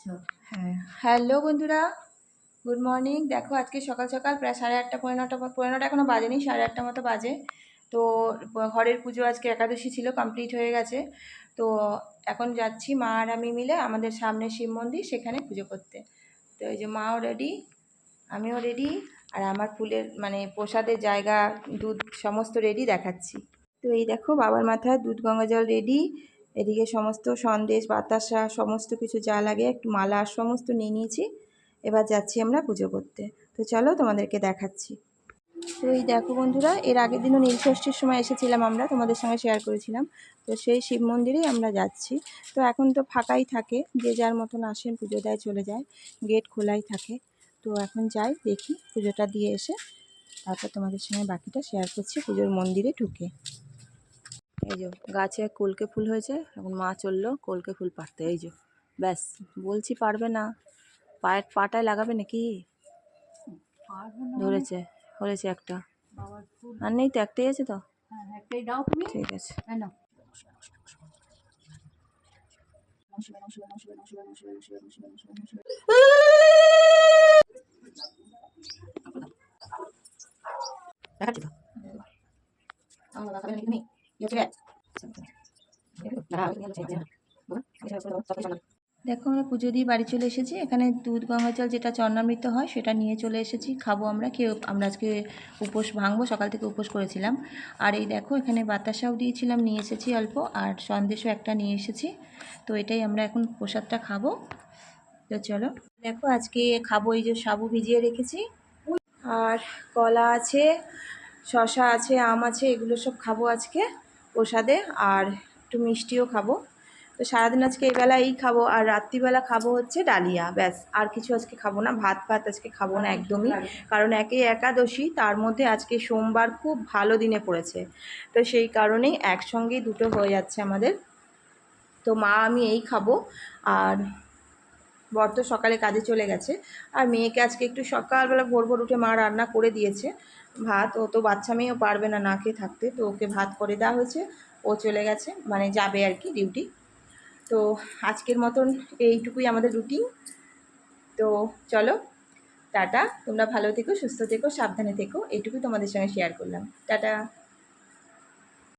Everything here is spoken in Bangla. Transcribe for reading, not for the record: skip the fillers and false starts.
হ্যাঁ, হ্যালো বন্ধুরা, গুড মর্নিং। দেখো আজকে সকাল সকাল প্রায় 8:30 পৌনে 9টা এখনও বাজেনি, 8:30 মতো বাজে। তো ঘরের পুজো আজকে একাদশী ছিল, কমপ্লিট হয়ে গেছে। তো এখন যাচ্ছি মা আর আমি মিলে আমাদের সামনে শিব মন্দির, সেখানে পুজো করতে। তো এই যে মাও রেডি, আমিও রেডি, আর আমার ফুলের মানে প্রসাদের জায়গা, দুধ সমস্ত রেডি দেখাচ্ছি। তো এই দেখো বাবার মাথায় দুধ গঙ্গা জল রেডি, এদিকে সমস্ত সন্দেশ বাতাসা সমস্ত কিছু যা লাগে একটু মালা সমস্ত নিয়ে নিয়েছি। এবার যাচ্ছি আমরা পুজো করতে। তো চলো তোমাদেরকে দেখাচ্ছি। তো এই দেখো বন্ধুরা, এর আগের দিনও নীলষষ্ঠীর সময় এসেছিলাম, আমরা তোমাদের সঙ্গে শেয়ার করেছিলাম। তো সেই শিব মন্দিরেই আমরা যাচ্ছি। তো এখন তো ফাঁকাই থাকে, যে যার মতন আসেন পুজো দেয় চলে যায়, গেট খোলাই থাকে। তো এখন যাই, দেখি পুজোটা দিয়ে এসে তারপর তোমাদের সঙ্গে বাকিটা শেয়ার করছি পুজোর মন্দিরে ঢুকে। এই যে গাছে কলকে ফুল হয়েছে, এখন মা চললো কলকে ফুল পাড়তে। এই যে ব্যাস, বলছি পারবে না, পাটায় লাগাবে নাকি? ধরেছে, হয়েছে একটা, আর নেই তো, একটাই আছে তো, একটাই দাও তুমি। ঠিক আছে। দেখাচ্ছি তো দেখো আমরা পুজো দিয়ে বাড়ি চলে এসেছি। এখানে দুধ গঙ্গা জল যেটা চরণামৃত হয় সেটা নিয়ে চলে এসেছি, খাবো আমরা। আমরা আজকে উপোস ভাঙবো, সকাল থেকে উপোস করেছিলাম। আর এই দেখো এখানে বাতাসাও দিয়েছিলাম, নিয়ে এসেছি অল্প, আর সন্দেশও একটা নিয়ে এসেছি। তো এটাই আমরা এখন প্রসাদটা খাবো। তো চলো দেখো আজকে খাবো, এই যে সাবু ভিজিয়ে রেখেছি, আর কলা আছে, শশা আছে, আম আছে, এগুলো সব খাবো আজকে প্রসাদে। আর একটু মিষ্টিও খাবো। তো সারাদিন আজকে এই বেলা এই খাবো, আর রাত্রিবেলা খাবো হচ্ছে ডালিয়া, ব্যাস। আর কিছু আজকে খাবো না, ভাত আজকে খাবো না একদমই। কারণ একে একাদশী, তার মধ্যে আজকে সোমবার খুব ভালো দিনে পড়েছে। তো সেই কারণেই একসঙ্গেই দুটো হয়ে যাচ্ছে আমাদের। তো মা আমি এই খাবো, আর বর তো সকালে কাজে চলে গেছে। আর মেয়েকে আজকে একটু সকালবেলা ভোর ভোর উঠে মা রান্না করে দিয়েছে ভাত। ও তো বাচ্চা মেয়েও পারবে না না খেয়ে থাকতে, তো ওকে ভাত করে দেওয়া হয়েছে। ও চলে গেছে, মানে যাবে আর কি ডিউটি। তো আজকের মতন এইটুকুই আমাদের রুটিন। তো চলো টাটা, তোমরা ভালো থেকো, সুস্থ থেকো, সাবধানে থেকো, এইটুকুই তোমাদের সঙ্গে শেয়ার করলাম। টাটা।